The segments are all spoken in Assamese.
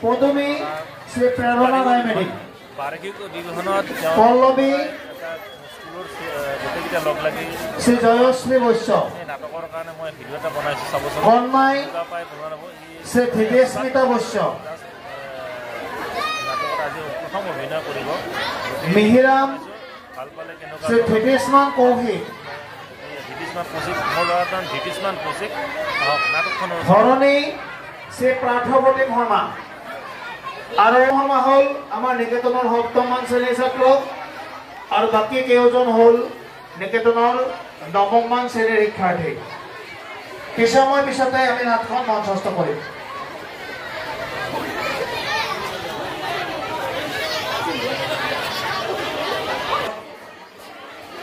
পদমী শ্ৰী প্ৰেৰণা ৰায় মেধি বাৰ্ষিক অধিবেশনত পল্লৱী স্কুলৰ গোটেইকেইটা লগ লাগি শ্ৰী জয়শ্ৰী বৈশ্য নাটকৰ কাৰণে মই ভিডিঅ' এটা বনাইছোঁ চাবচোন কণমাই পাই বনোৱা হ'ব শ্ৰী ধৃতিস্মিতা বৈশ্য নাটকত আজি প্ৰথম অভিনয় কৰিব মিহিৰাম ভাল পালে কেনেকুৱা শ্ৰী ধৃতিস্মান কৌশিক ধৃতিস্মান কৌশিক মোৰ ল'ৰাৰ নাম ধৃতিস্মান কৌশিক নাটকখনৰ ধৰণী শ্ৰী পাৰ্থৱতী শৰ্মা আৰু শৰ্মা হ'ল আমাৰ নিকেতনৰ ৭ম শ্ৰেণীৰ ছাত্ৰ আৰু বাকী কেইজন হ'ল নিকেতনৰ ৯ম শ্ৰেণীৰ শিক্ষাৰ্থী কিছুসময় পিছতে আমি নাটখন মঞ্চস্থ কৰিম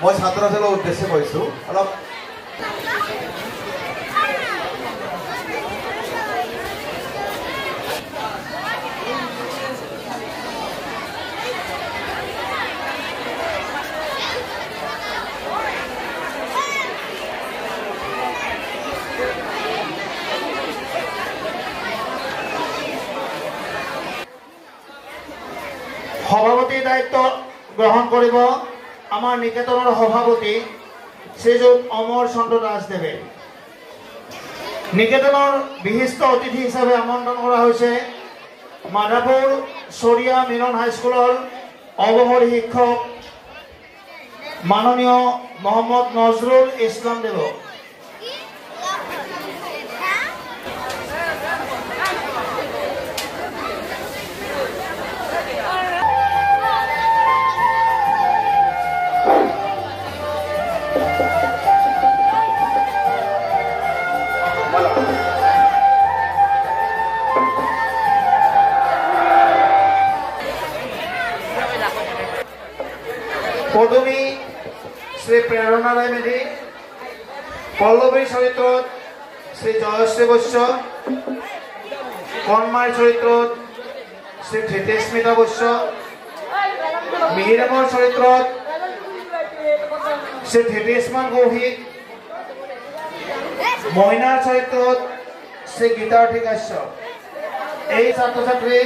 মই ছাত্ৰ ছাত্ৰীৰ উদ্দেশ্যে কৈছোঁ অলপ সভাপতিৰ দায়িত্ব গ্ৰহণ কৰিব আমাৰ নিকেতনৰ সভাপতি শ্ৰীযুত অমৰ চন্দ্ৰ দাসদেৱে নিকেতনৰ বিশিষ্ট অতিথি হিচাপে আমন্ত্ৰণ কৰা হৈছে মাধাপুৰ চৰিয়া মিলন হাইস্কুলৰ অৱসৰী শিক্ষক মাননীয় মহম্মদ নজৰুল ইছলাম দেৱক পদমী শ্ৰী প্ৰেৰণা ৰায় মেধি পল্লৱীৰ চৰিত্ৰত শ্ৰী জয়শ্ৰী বৈশ্য কণমাইৰ চৰিত্ৰত শ্ৰী ধৃতিস্মিতা বৈশ্য মিহিৰামৰ চৰিত্ৰত শ্ৰী ধৃতিস্মান কৌশিক মইনাৰ চৰিত্ৰত শ্ৰী গীতাৰ্থী কাশ্যপ এই ছাত্ৰ ছাত্ৰী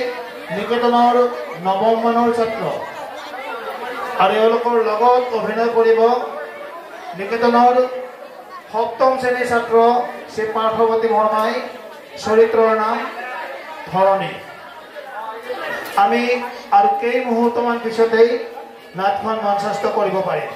নিকেতনৰ ৯ম মানৰ ছাত্ৰ আৰু এওঁলোকৰ লগত অভিনয় কৰিব নিকেতনৰ ৭ম শ্ৰেণীৰ ছাত্ৰ শ্ৰী পাৰ্থৱতী শৰ্মাই চৰিত্ৰৰ নাম ধৰণী আমি আৰু কেই মুহূৰ্তমান পিছতেই নাটখন মঞ্চস্থ কৰিব পাৰিম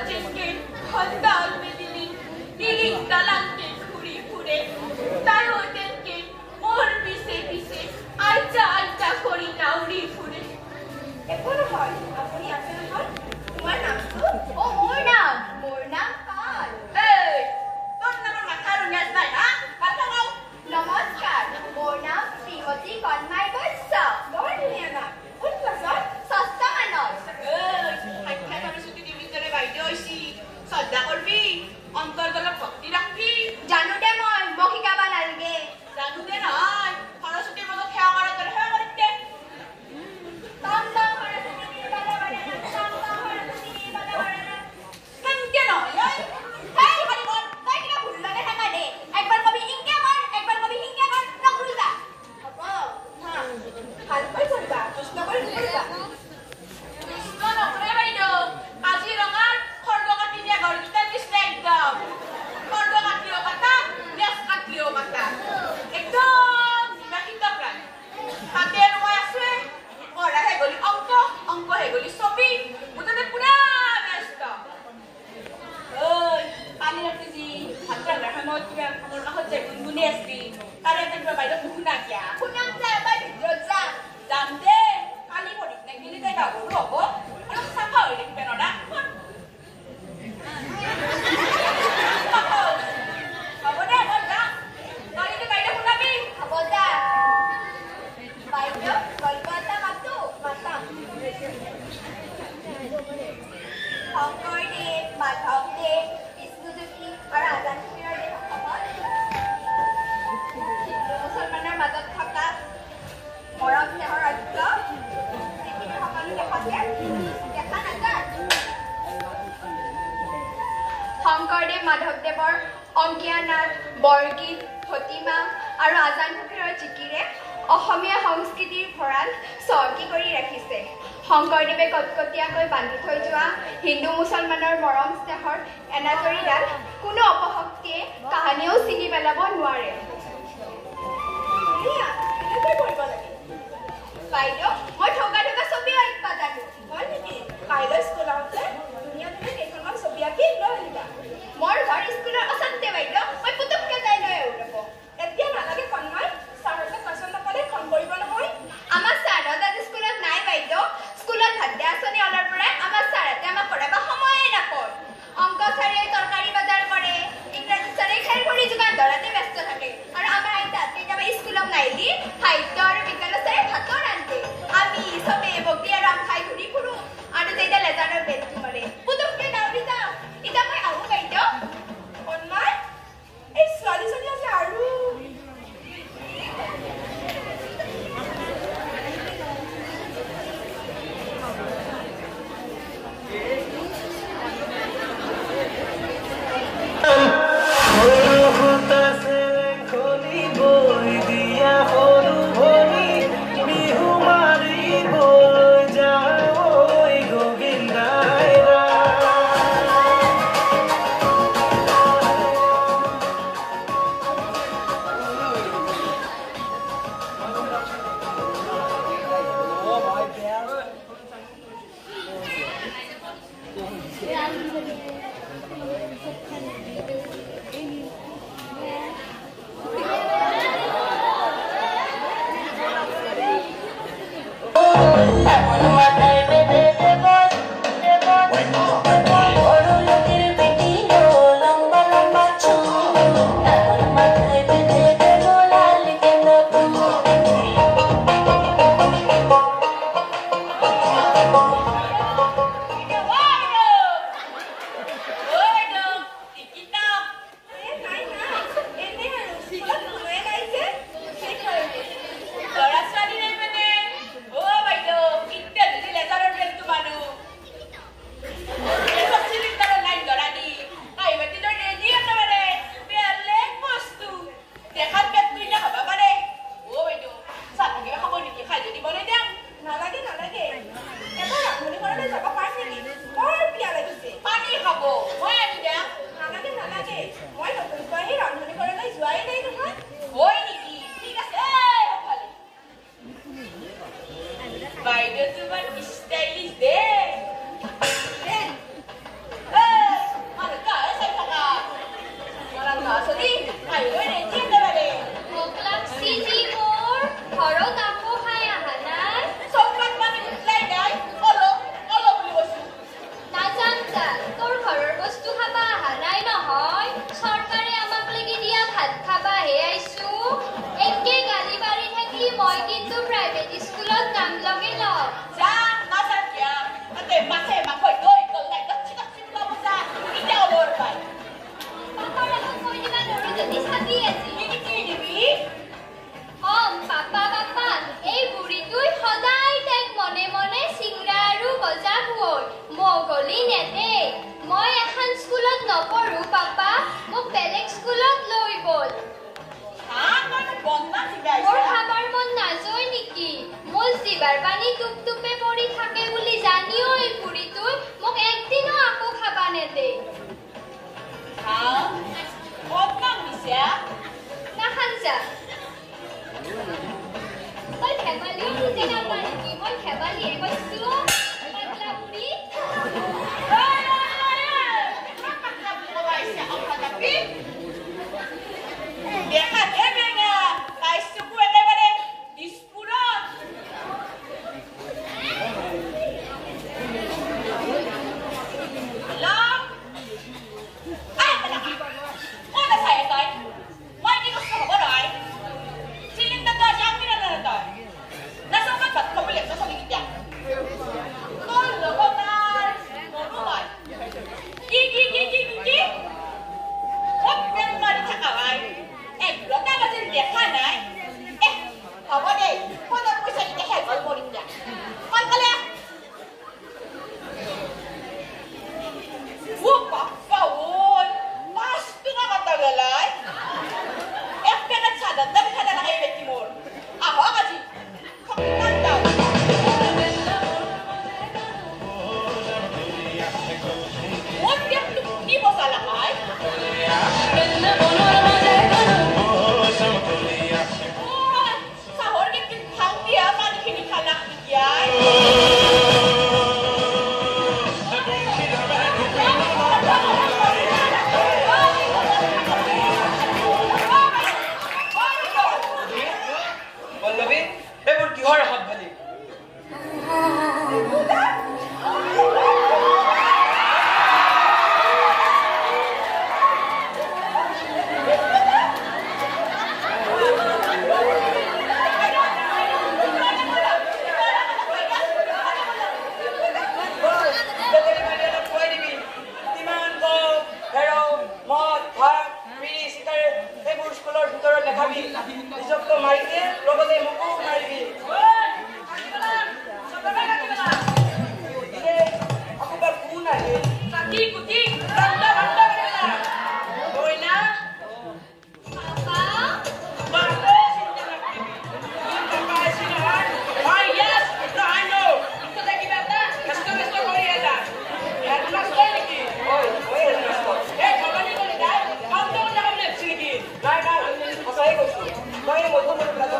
চেনকে খন্দাল মেদিলি তিলিং তালাংকে ঘুরি ঘুরে তার ওদেরকে ওর পিছে পিছে আলচা আলচা করি নাউরি ঘুরে এখন হয় আপনি আসেন হয় তোমার নাম ও মোর নাম পাল এই তোর নাম মাথার উন্নয়ন নাই না কথা বল নমস্কার মোর নাম শ্রীমতী কন্যাই বৎস তোর নিয়ে নাম কোন ক্লাসত ষষ্ঠ মানত হাইঠাই সরস্বতী দেবীৰ দৰে বাইদেউ হৈছি শ্ৰদ্ধা কৰবি অন্তৰ্দলত ভক্তি ৰাখবি জানো দে মই মোক শিকাব নালাগে জানো দে নহয় সৰস্বতীৰ মাজত সেৱা কৰাৰ দৰে সেৱা কৰিম দে শংকৰদেৱ মাধৱদেৱৰ অংকীয়া নাট বৰগীত ভতিমা আৰু আজান ফকীৰৰ জিকিৰে অসমীয়া সংস্কৃতিৰ ভঁৰাল চহকী কৰি ৰাখিছে শংকৰদেৱে কটকটীয়াকৈ বান্ধি থৈ যোৱা হিন্দু মুছলমানৰ মৰম স্নেহৰ এনাজৰীডাল কোনো অপশক্তিয়ে কাহানিও ছিঙি পেলাব নোৱাৰে বাইদেউ মই ঠগা ঠগা ছবি আঁকিব জানো হয় নেকি কাইলৈ স্কুল আহোঁতে ধুনীয়া ধুনীয়া কেইখনমান ছবি আঁকি লৈ আহিবা মোৰ ঘৰ স্কুলৰ ওচৰতে বাইদেউ মই পুতুককৈ যাই লৈ আহিব এতিয়া নালাগে কণমাই ছাৰহঁতে পচন্দ নকৰে খং কৰিব নহয় আমাৰ ছাৰহঁত আজি স্কুলত নাই বাইদেউ স্কুলত ভাত দিয়া আঁচনি অলাৰ পৰাই আমাৰ ছাৰহঁতে আমাক পঢ়াব সময়ে নাপায় অংক ছাৰে তৰকাৰী বজাৰ কৰে ইংৰাজী ছাৰে খেৰ খৰি যোগান ধৰাতে ব্যস্ত থাকে আৰু আমাৰ আইতাত কেতিয়াবা স্কুলত নাহিলি সাহিত্য আৰু বিজ্ঞান ছাৰে ভাতৰ ৰান্ধে আমি চবে বগী আৰু আম খাই ঘূৰি ফুৰো আৰু তেতিয়া লেজাৰৰ বেলটো মাৰে পুতুককৈ দাউৰি যাওঁ এতিয়া মই আহোঁ বাইদেউ কণমাই এই ছোৱালীজনী আছে আৰু নেদে মই এখন স্কুলত নপঢ়ো পাপা মোক বেলেগ স্কুলত লৈ গ'ল মোৰ খাবৰ মন নাযায় নেকি মোৰ জিভাৰ পানী টুপটুপে পৰি থাকে বুলি জানিও এই বুঢ়ীটোই মোক একদিনো আকৌ খাবা নেদে নাখান যা মই খেবালিও বুজি নাপাওঁ নেকি মই খেবালিয়ে কৈছো পাগলা বুঢ়ী Saya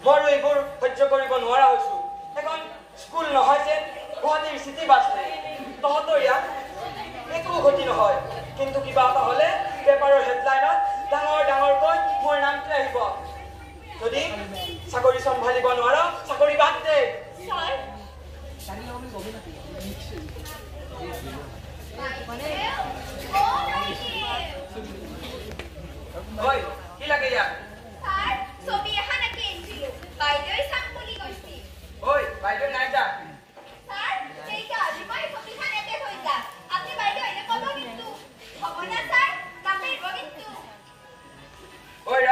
মই এইবোৰ সহ্য কৰিব নোৱাৰা হৈছো এখন স্কুল নহয় যে গুৱাহাটীৰ চিটি বাছ তহঁতৰ ইয়াত একো ক্ষতি নহয় কিন্তু কিবা এটা হ'লে পেপাৰৰ হেডলাইনত ডাঙৰ ডাঙৰকৈ মোৰ নামটো আহিব যদি চাকৰি চম্ভালিব নোৱাৰ চাকৰি বাদ দে ঐ কি লাগে ইয়াত স্যার ছবি এখন আঁকি আনছিল বাইদেউ চাম বুলি কৈছি ঐ বাইদেউ নাই যা স্যার এইটা আজি মই ছবিখন এতে থৈ যা আপনি বাইদেউ এনে কব কিন্তু হ'ব না স্যার কাপেৰ কিন্তু ঐ ৰ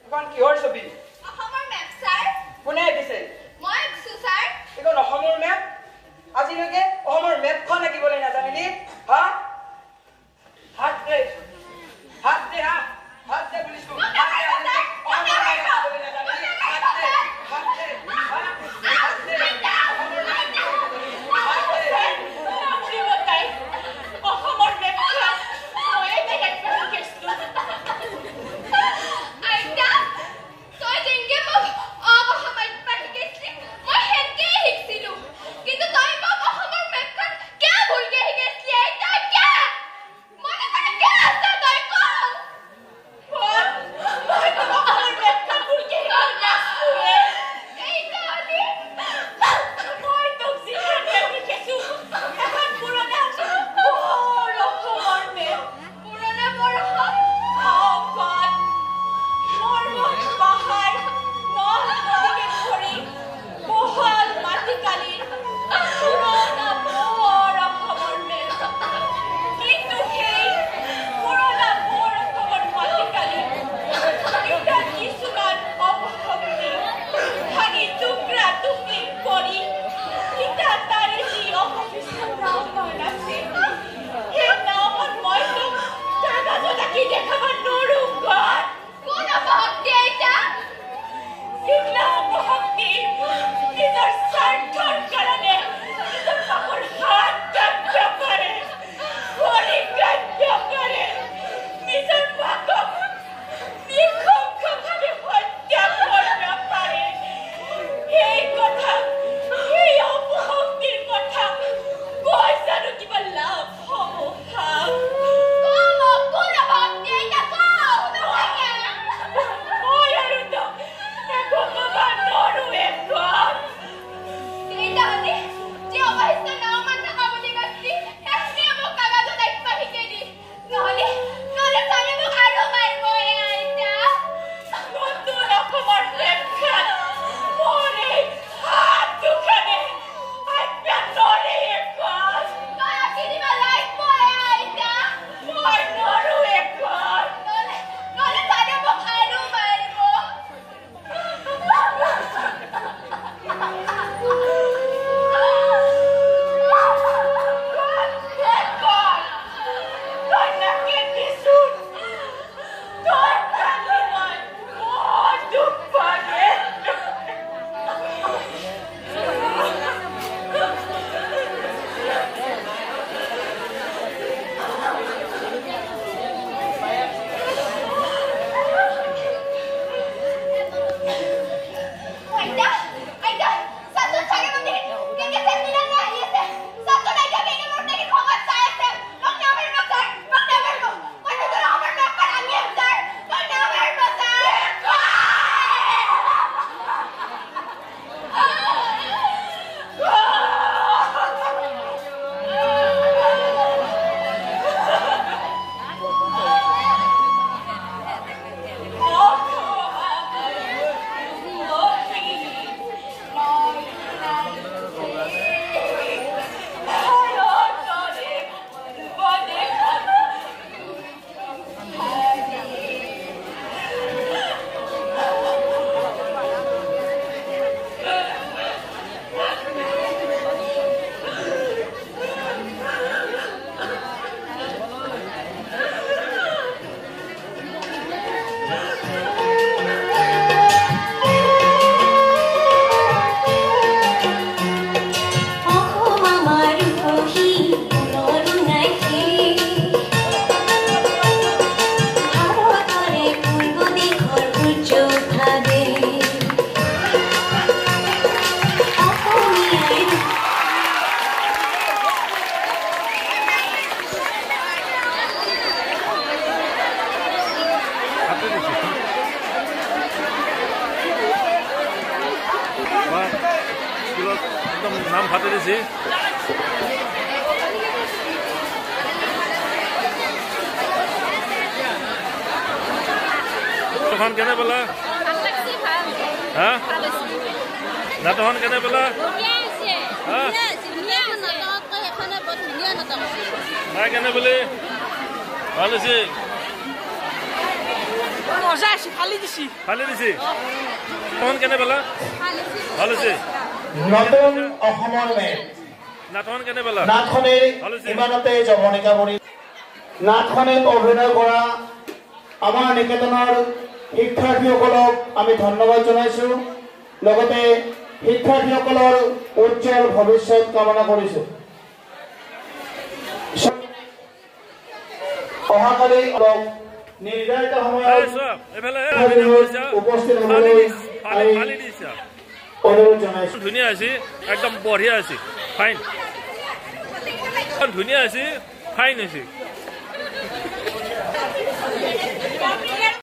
এখন কিহৰ ছবি অসমৰ মেপ স্যাৰ কোনে দিছে মই আঁকিছো স্যাৰ এখন অসমৰ মেপ আজিলৈকে অসমৰ মেপখন আঁকিবলৈ নাজানিলি হা হাত দে হাত দে হাত দে বুলিছো হাত দে অসমৰ মেপ আঁকিবলৈ নাজানিলি হাত দে হাত দে হাত দে অসমৰ মেপ হাত দে অসমৰ মেপখন মই এটা গাইছো আইতা তই যেনকে মোক অসমত পাহি গৈছিলি মই হেনকে শিকিছিলো কিন্তু তই মোক অসমৰ মেপখন কিয় ভুলকে শিকাইছিলি আইতা কিয় মনে মনে কিয় আছে তই কওঁ একদম নাম ফাটি দিছি তখন কেনে পেলা হা নাটখন কেনে পেলা নাই কেনে বোলে ভাল হৈছে মজা আছে ফালি দিছি তখন কেনে পেলা ভাল হৈছে নতুন অসমৰ মেল নাটখন কেনে পেলা নাটখনে ইমানতে জৱনিকা কৰি নাটখনে অভিনয় কৰা আমাৰ নিকেতনৰ শিক্ষাৰ্থীসকলক আমি ধন্যবাদ জনাইছো লগতে শিক্ষাৰ্থীসকলৰ উজ্জ্বল ভৱিষ্যত কামনা কৰিছো অহাকালি নিৰ্ধাৰিত সময়ত উপস্থিত হ'বলৈ অনুৰোধ জনাইছো ধুনীয়া আছে একদম বঢ়িয়া আছে ফাইন ধুনীয়া আছে ফাইন হৈছে